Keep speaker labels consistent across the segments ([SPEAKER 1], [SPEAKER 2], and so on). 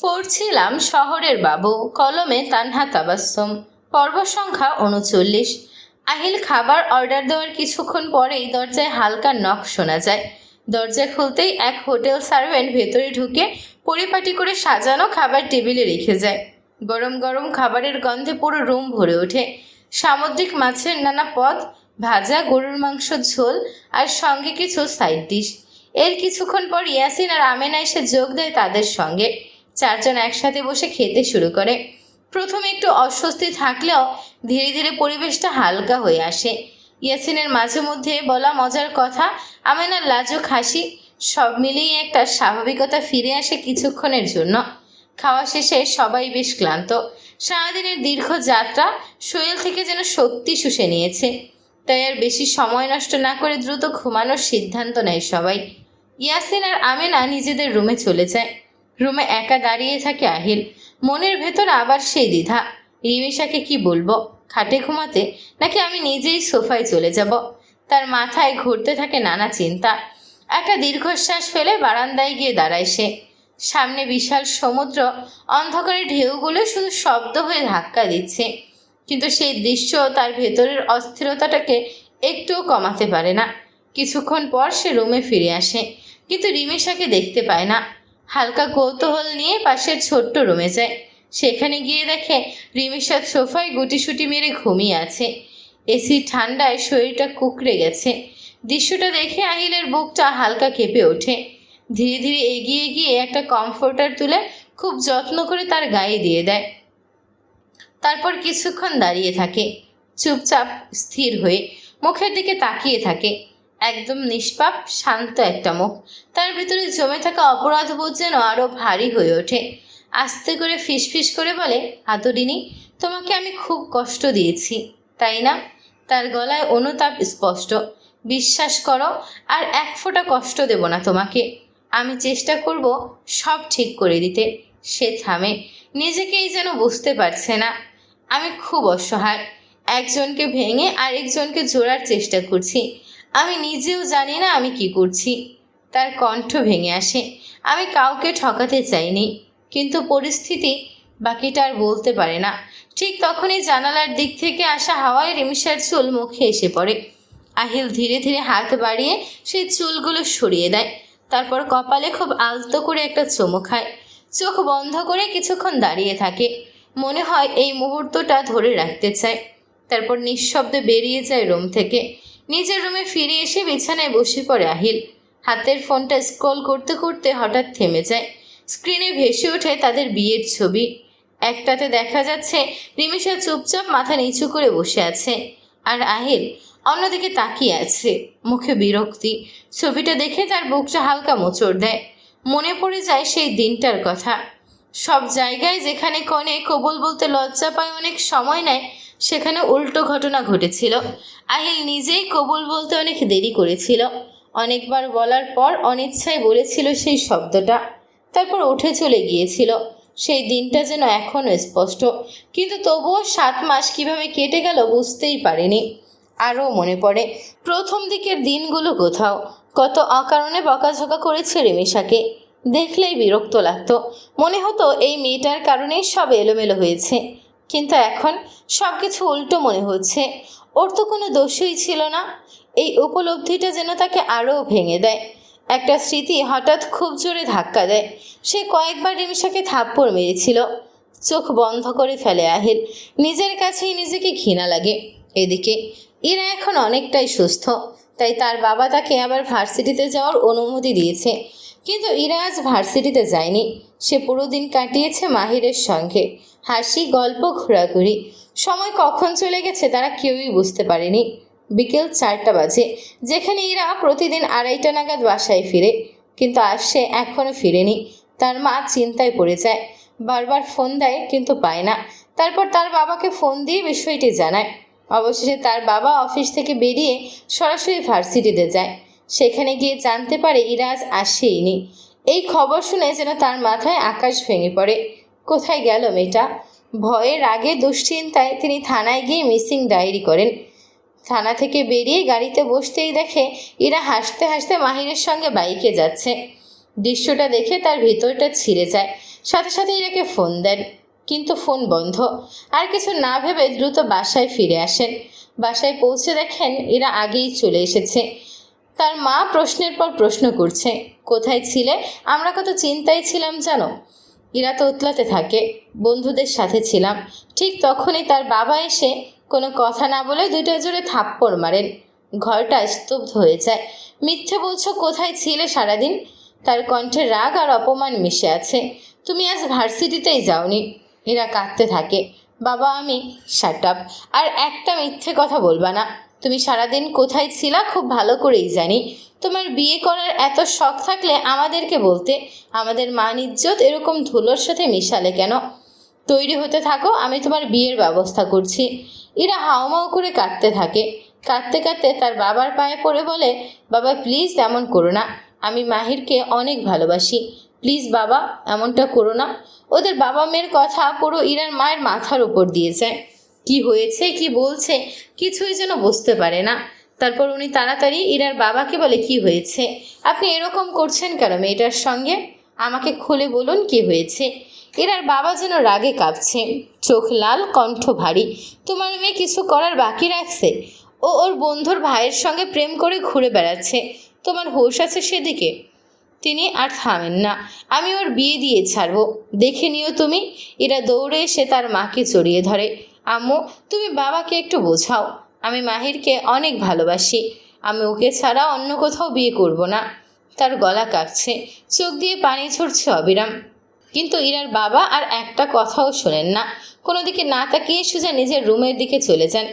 [SPEAKER 1] পড়ছিলাম শহরের বাবু, কলমে তানহা তাবাসসুম। পর্ব সংখ্যা ৩৯। আহিল খাবার অর্ডার দেওয়ার কিছুক্ষণ পরেই দরজায় হালকা নখ শোনা যায়। দরজা খুলতেই এক হোটেল সার্ভেন্ট ভেতরে ঢুকে পরিপাটি করে সাজানো খাবার টেবিলে রেখে যায়। গরম গরম খাবারের গন্ধে পুরো রুম ভরে ওঠে। সামুদ্রিক মাছের নানা পদ, ভাজা, গরুর মাংস ঝোল আর সঙ্গে কিছু সাইড ডিশ। এর কিছুক্ষণ পর ইয়াসিন আর আমেনা এসে যোগ দেয় তাদের সঙ্গে। চারজন একসাথে বসে খেতে শুরু করে। প্রথমে একটু অস্বস্তি থাকলেও ধীরে ধীরে পরিবেশটা হালকা হয়ে আসে। ইয়াসিনের মাঝে মধ্যে বলা মজার কথা, আমেনার লাজুক হাসি, সব মিলিয়ে একটা স্বাভাবিকতা ফিরে আসে কিছুক্ষণের জন্য। খাওয়া শেষে সবাই বেশ ক্লান্ত। সারাদিনের দীর্ঘ যাত্রা শরীর থেকে যেন সত্যি শুষে নিয়েছে। তাই আর বেশি সময় নষ্ট না করে দ্রুত ঘুমানোর সিদ্ধান্ত নেয় সবাই। ইয়াসিন আর আমেনা নিজেদের রুমে চলে যায়। রুমে একা দাঁড়িয়ে থাকে আহিল। মনের ভেতর আবার সেই দ্বিধা, রিমিশাকে কি বলবো, খাটে ঘুমাতে নাকি আমি নিজেই সোফায় চলে যাব। তার মাথায় ঘুরতে থাকে নানা চিন্তা। একটা দীর্ঘশ্বাস ফেলে বারান্দায় গিয়ে দাঁড়ায় সে। সামনে বিশাল সমুদ্র, অন্ধকারে ঢেউগুলো শুধু শব্দ হয়ে ধাক্কা দিচ্ছে। কিন্তু সেই দৃশ্য তার ভেতরের অস্থিরতাটাকে একটুও কমাতে পারে না। কিছুক্ষণ পর সে রুমে ফিরে আসে, কিন্তু রিমিশাকে দেখতে পায় না। হালকা কৌতূহল নিয়ে পাশের ছোট্ট রুমে যায়। সেখানে গিয়ে দেখে রিমিশার সোফায় গুটিসুটি মেরে ঘুমিয়ে আছে। এসি ঠান্ডায় শরীরটা কুঁকড়ে গেছে। দৃশ্যটা দেখে আহিলের বুকটা হালকা কেঁপে ওঠে। ধীরে ধীরে এগিয়ে গিয়ে একটা কমফোর্টার তুলে খুব যত্ন করে তার গায়ে দিয়ে দেয়। তারপর কিছুক্ষণ দাঁড়িয়ে থাকে, চুপচাপ স্থির হয়ে মুখের দিকে তাকিয়ে থাকে। একদম নিষ্পাপ শান্ত একটা মুখ। তার ভিতরে জমে থাকা অপরাধবোধ যেন আরও ভারী হয়ে ওঠে। আস্তে করে ফিসফিস করে বলে, হাতুড়িনি, তোমাকে আমি খুব কষ্ট দিয়েছি, তাই না? তার গলায় অনুতাপ স্পষ্ট। বিশ্বাস করো, আর এক ফোঁটা কষ্ট দেব না তোমাকে। আমি চেষ্টা করব সব ঠিক করে দিতে। সে থামে, নিজেকেই যেন বুঝতে পারছে না। আমি খুব অসহায়। একজনকে ভেঙে আরেকজনকে জোড়ার চেষ্টা করছি। আমি নিজেও জানি না আমি কি করছি। তার কণ্ঠ ভেঙে আসে। আমি কাউকে ঠকাতে চাইনি, কিন্তু পরিস্থিতি, বাকিটা আর বলতে পারে না। ঠিক তখনই জানালার দিক থেকে আসা হাওয়ায় রিমিশার চুল মুখে এসে পড়ে। আহিল ধীরে ধীরে হাত বাড়িয়ে সেই চুলগুলো সরিয়ে দেয়। তারপর কপালে খুব আলতো করে একটা চুমু খায়। চোখ বন্ধ করে কিছুক্ষণ দাঁড়িয়ে থাকে। মনে হয় এই মুহূর্তটা ধরে রাখতে চায়। তারপর নিঃশব্দে বেরিয়ে যায় রুম থেকে। নিজের রুমে ফিরে এসে বিছানায় বসে পড়ে আহিল। হাতের ফোনটা স্ক্রল করতে করতে হঠাৎ থেমে যায়। স্ক্রিনে ভেসে ওঠে তাদের বিয়ের ছবি। একটাতে দেখা যাচ্ছে রিমিশা চুপচাপ মাথা নিচু করে বসে আছে, আর আহিল অন্যদিকে তাকিয়ে আছে, মুখে বিরক্তি। ছবিটা দেখে তার বুকটা হালকা মোচড় দেয়। মনে পড়ে যায় সেই দিনটার কথা। সব জায়গায় যেখানে কনে কবুল বলতে লজ্জা পায়, অনেক সময় নেয়, সেখানে উল্টো ঘটনা ঘটেছিল। আহিল নিজেই কবুল বলতে অনেক দেরি করেছিল। অনেকবার বলার পর অনিচ্ছায় বলেছিল সেই শব্দটা, তারপর উঠে চলে গিয়েছিল। সেই দিনটা যেন এখনও স্পষ্ট, কিন্তু তবুও 7 মাস কিভাবে কেটে গেল বুঝতেই পারেনি। আরও মনে পড়ে প্রথম দিকের দিনগুলো। কোথাও কত অকারণে বকাঝকা করেছে রিমিশাকে। দেখলেই বিরক্ত লাগতো। মনে হতো এই মেয়েটার কারণেই সব এলোমেলো হয়েছে। কিন্তু এখন সব কিছু উল্টো মনে হচ্ছে। ওর তো কোনো দোষই ছিল না। এই উপলব্ধিটা যেন তাকে আরও ভেঙে দেয়। একটা স্মৃতি হঠাৎ খুব জোরে ধাক্কা দেয়। সে কয়েকবার রিমিশাকে থাপ্পড় মেরেছিল। চোখ বন্ধ করে ফেলে আহিল। নিজের কাছেই নিজেকে ঘৃণা লাগে। এদিকে ইরা এখন অনেকটাই সুস্থ, তাই তার বাবা তাকে আবার ভার্সিটিতে যাওয়ার অনুমতি দিয়েছে। কিন্তু ইরা আজ ভার্সিটিতে যায়নি। সে পুরো দিন কাটিয়েছে মাহিরের সঙ্গে। হাসি, গল্প, ঘোরাঘুরি। সময় কখন চলে গেছে তারা কেউই বুঝতে পারেনি। বিকেল 4টা বাজে, যেখানে ইরা প্রতিদিন 2:30 নাগাদ বাসায় ফিরে। কিন্তু আজ সে এখনও ফিরেনি। তার মা চিন্তায় পড়ে যায়। বারবার ফোন দেয়, কিন্তু পায় না। তারপর তার বাবাকে ফোন দিয়ে বিষয়টি জানায়। অবশেষে তার বাবা অফিস থেকে বেরিয়ে সরাসরি ভার্সিটিতে যায়। সেখানে গিয়ে জানতে পারে ইরা আজ আসেইনি। এই খবর শুনে যেন তার মাথায় আকাশ ভেঙে পড়ে। কোথায় গেল মেয়েটা? ভয়ে, রাগে, দুশ্চিন্তায় তিনি থানায় গিয়ে মিসিং ডায়েরি করেন। থানা থেকে বেরিয়ে গাড়িতে বসতেই দেখে ইরা হাসতে হাসতে মাহিরের সঙ্গে বাইকে যাচ্ছে। দৃশ্যটা দেখে তার ভেতরটা ছিঁড়ে যায়। সাথে সাথে ইরাকে ফোন দেন, কিন্তু ফোন বন্ধ। আর কিছু না ভেবে দ্রুত বাসায় ফিরে আসেন। বাসায় পৌঁছে দেখেন ইরা আগেই চলে এসেছে। তার মা প্রশ্নের পর প্রশ্ন করছে, কোথায় ছিলে? আমরা কত চিন্তায় ছিলাম জানো। ইরা তো উতলাতে থাকে, বন্ধুদের সাথে ছিলাম। ঠিক তখনই তার বাবা এসে কোনো কথা না বলে দুইটা জোরে থাপ্পড় মারেন। ঘরটা স্তব্ধ হয়ে যায়। মিথ্যে বলছো, কোথায় ছিলে সারাদিন? তার কণ্ঠে রাগ আর অপমান মিশে আছে। তুমি আজ ভার্সিটিতেই যাওনি। এরা কাঁদতে থাকে। বাবা আমি শাট আপ, আর একটা মিথ্যে কথা বলবা না। তুমি সারাদিন কোথায় ছিলা খুব ভালো করেই জানি। তোমার বিয়ে করার এত শখ থাকলে আমাদেরকে বলতে। আমাদের মান ইজ্জত এরকম ধুলোর সাথে মিশালে কেন? তৈরি হতে থাকো, আমি তোমার বিয়ের ব্যবস্থা করছি। এরা হাউমাউ করে কাঁদতে থাকে। কাঁদতে কাঁদতে তার বাবার পায়ে পড়ে বলে, বাবা প্লিজ এমন করো না, আমি মাহিরকে অনেক ভালোবাসি। প্লিজ বাবা এমনটা করো না। ওদের বাবা মেয়ের কথা পুরো ইরার মায়ের মাথার উপর দিয়ে যায়। কি হয়েছে, কি বলছে কিছুই যেন বুঝতে পারে না। তারপর উনি তাড়াতাড়ি ইরার বাবাকে বলে, কি হয়েছে? আপনি এরকম করছেন কেন মেয়েটার সঙ্গে? আমাকে খুলে বলুন কি হয়েছে। ইরার বাবা যেন রাগে কাঁপছে, চোখ লাল, কণ্ঠ ভারী। তোমার মেয়ে কিছু করার বাকি রাখছে? ও ওর বন্ধুর ভাইয়ের সঙ্গে প্রেম করে ঘুরে বেড়াচ্ছে। তোমার হোশ আছে সেদিকে? তিনি আর থামেন না। আমি ওর বিয়ে দিয়ে ছাড়বো, দেখে নিও তুমি। এরা দৌড়ে এসে তার মাকে জড়িয়ে ধরে। আম্মু তুমি বাবাকে একটু বোঝাও, আমি মাহিরকে অনেক ভালোবাসি। আমি ওকে ছাড়া অন্য কোথাও বিয়ে করব না। তার গলা কাঁপছে, চোখ দিয়ে পানি ঝরছে অবিরাম। কিন্তু ইরার বাবা আর একটা কথাও শোনেন না। কোনো দিকে না তাকিয়ে সোজা নিজের রুমের দিকে চলে যান।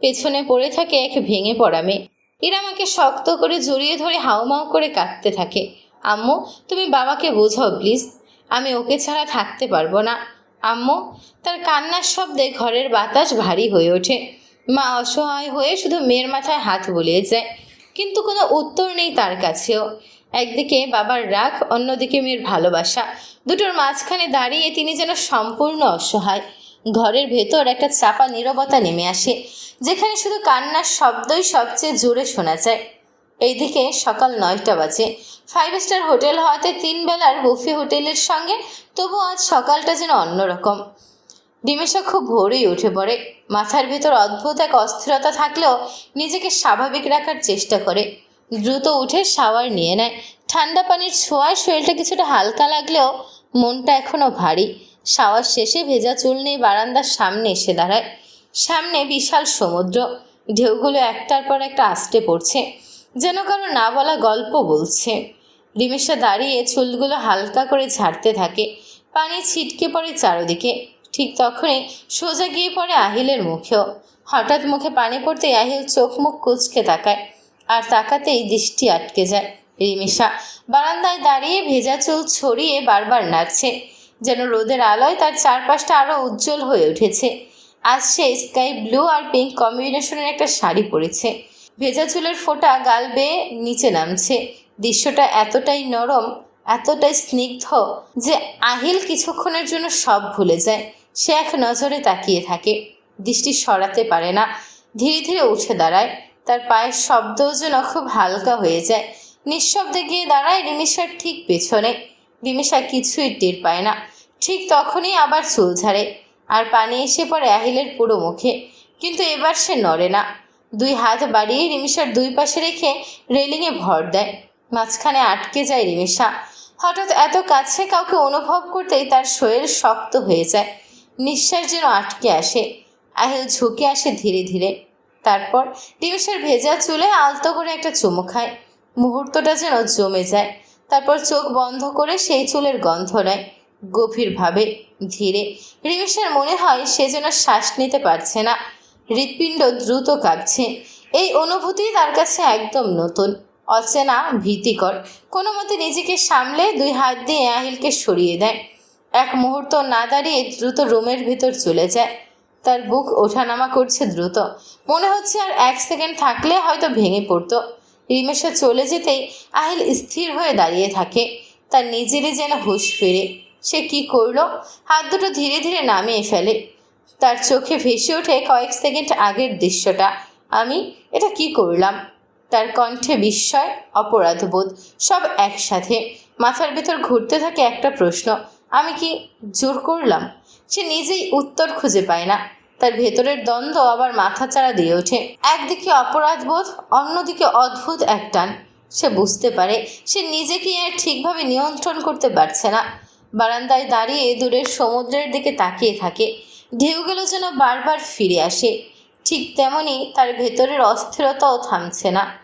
[SPEAKER 1] পেছনে পড়ে থাকে এক ভেঙে পড়া মেয়ে। ইরা আমাকে শক্ত করে জড়িয়ে ধরে হাউমাউ করে কাঁদতে থাকে। আম্মু তুমি বাবাকে বোঝাও প্লিজ, আমি ওকে ছাড়া থাকতে পারবো না। আম্মু। তার কান্নার শব্দে ঘরের বাতাস ভারী হয়ে ওঠে। মা অসহায় হয়ে শুধু মেয়ের মাথায় হাত বুলিয়ে যায়, কিন্তু কোনো উত্তর নেই তার কাছেও। একদিকে বাবার রাগ, অন্যদিকে মেয়ের ভালোবাসা, দুটোর মাঝখানে দাঁড়িয়ে তিনি যেন সম্পূর্ণ অসহায়। ঘরের ভেতর একটা চাপা নীরবতা নেমে আসে, যেখানে শুধু কান্নার শব্দই সবচেয়ে জোরে শোনা যায়। এইদিকে সকাল 9টা বাজে। 5 স্টার হোটেল হওয়াতে 3 বেলার বুফে হোটেলের সঙ্গে তবু আজ সকালটা যেন অন্যরকম। ডিমেশা খুব ভোরেই উঠে পড়ে। মাথার ভেতর অদ্ভুত এক অস্থিরতা থাকলেও নিজেকে স্বাভাবিক রাখার চেষ্টা করে। দ্রুত উঠে শাওয়ার নিয়ে নেয়। ঠান্ডা পানির ছোঁয়ায় শরীরটা কিছুটা হালকা লাগলেও মনটা এখনও ভারী। শাওয়ার শেষে ভেজা চুল নিয়ে বারান্দার সামনে এসে দাঁড়ায়। সামনে বিশাল সমুদ্র, ঢেউগুলো একটার পর একটা আছড়ে পড়ছে, যেন কারো না বলা গল্প বলছে। ডিমেশা দাঁড়িয়ে চুলগুলো হালকা করে ঝাড়তে থাকে। পানি ছিটকে পড়ে চারদিকে। ঠিক তখনই সোজা গিয়ে পড়ে আহিলের মুখেও। হঠাৎ মুখে পানি পড়তে আহিল চোখ মুখ কুঁচকে তাকায়, আর তাকাতেই দৃষ্টি আটকে যায়। রিমিশা বারান্দায় দাঁড়িয়ে ভেজা চুল ছড়িয়ে বারবার নাড়ছে, যেন রোদের আলোয় তার চারপাশটা আরও উজ্জ্বল হয়ে উঠেছে। আজ সে স্কাই ব্লু আর পিঙ্ক কম্বিনেশনের একটা শাড়ি পরেছে। ভেজা চুলের ফোঁটা গাল বেয়ে নিচে নামছে। দৃশ্যটা এতটাই নরম, এতটাই স্নিগ্ধ যে আহিল কিছুক্ষণের জন্য সব ভুলে যায়। সে এক নজরে তাকিয়ে থাকে, দৃষ্টি সরাতে পারে না। ধীরে ধীরে উঠে দাঁড়ায়। তার পায়ের শব্দও যেন খুব হালকা হয়ে যায়। নিঃশব্দে গিয়ে দাঁড়ায় রিমিশার ঠিক পেছনে। রিমিশা কিছুই টের পায় না। ঠিক তখনই আবার চুল ঝাড়ে, আর পানি এসে পড়ে আহিলের পুরো মুখে। কিন্তু এবার সে নড়ে না। 2 হাত বাড়িয়ে রিমিশার 2 পাশে রেখে রেলিংয়ে ভর দেয়। মাঝখানে আটকে যায় রিমিশা। হঠাৎ এত কাছে কাউকে অনুভব করতেই তার শরীর শক্ত হয়ে যায়। নিঃশ্বাস যেন আটকে আসে। আহিল ঝুঁকে আসে ধীরে ধীরে। তারপর রিমিশার ভেজা চুলে আলতো করে একটা চুমু খায়। মুহূর্তটা যেন জমে যায়। তারপর চোখ বন্ধ করে সেই চুলের গন্ধ নেয় গভীরভাবে, ধীরে। রিমিশার মনে হয় সে যেন শ্বাস নিতে পারছে না। হৃৎপিণ্ড দ্রুত কাঁপছে। এই অনুভূতি তার কাছে একদম নতুন, অচেনা, ভীতিকর। কোনো মতে নিজেকে সামলে 2 হাত দিয়ে আহিলকে সরিয়ে দেয়। এক মুহূর্ত না দাঁড়িয়ে দ্রুত রুমের ভিতর চলে যায়। তার বুক ওঠানামা করছে দ্রুত। মনে হচ্ছে আর 1 সেকেন্ড থাকলে হয়তো ভেঙে পড়তো। রিমেশা চলে যেতেই আহিল স্থির হয়ে দাঁড়িয়ে থাকে। তার নিজেরই যেন হুঁশ ফেরে। সে কি করলো? হাত দুটো ধীরে ধীরে নামিয়ে ফেলে। তার চোখে ভেসে ওঠে কয়েক সেকেন্ড আগের দৃশ্যটা। আমি এটা কি করলাম? তার কণ্ঠে বিস্ময়, অপরাধবোধ, সব একসাথে। মাথার ভেতর ঘুরতে থাকে একটা প্রশ্ন, আমি কি জোর করলাম? সে নিজেই উত্তর খুঁজে পায় না। তার ভেতরের দ্বন্দ্ব আবার মাথাচাড়া দিয়ে ওঠে। একদিকে অপরাধবোধ, অন্যদিকে অদ্ভুত এক টান। সে বুঝতে পারে সে নিজেকে আর ঠিকভাবে নিয়ন্ত্রণ করতে পারছে না। বারান্দায় দাঁড়িয়ে দূরের সমুদ্রের দিকে তাকিয়ে থাকে। ঢেউগুলো যেন বারবার ফিরে আসে। ঠিক তেমনি তার ভেতরের অস্থিরতাও থামছে না।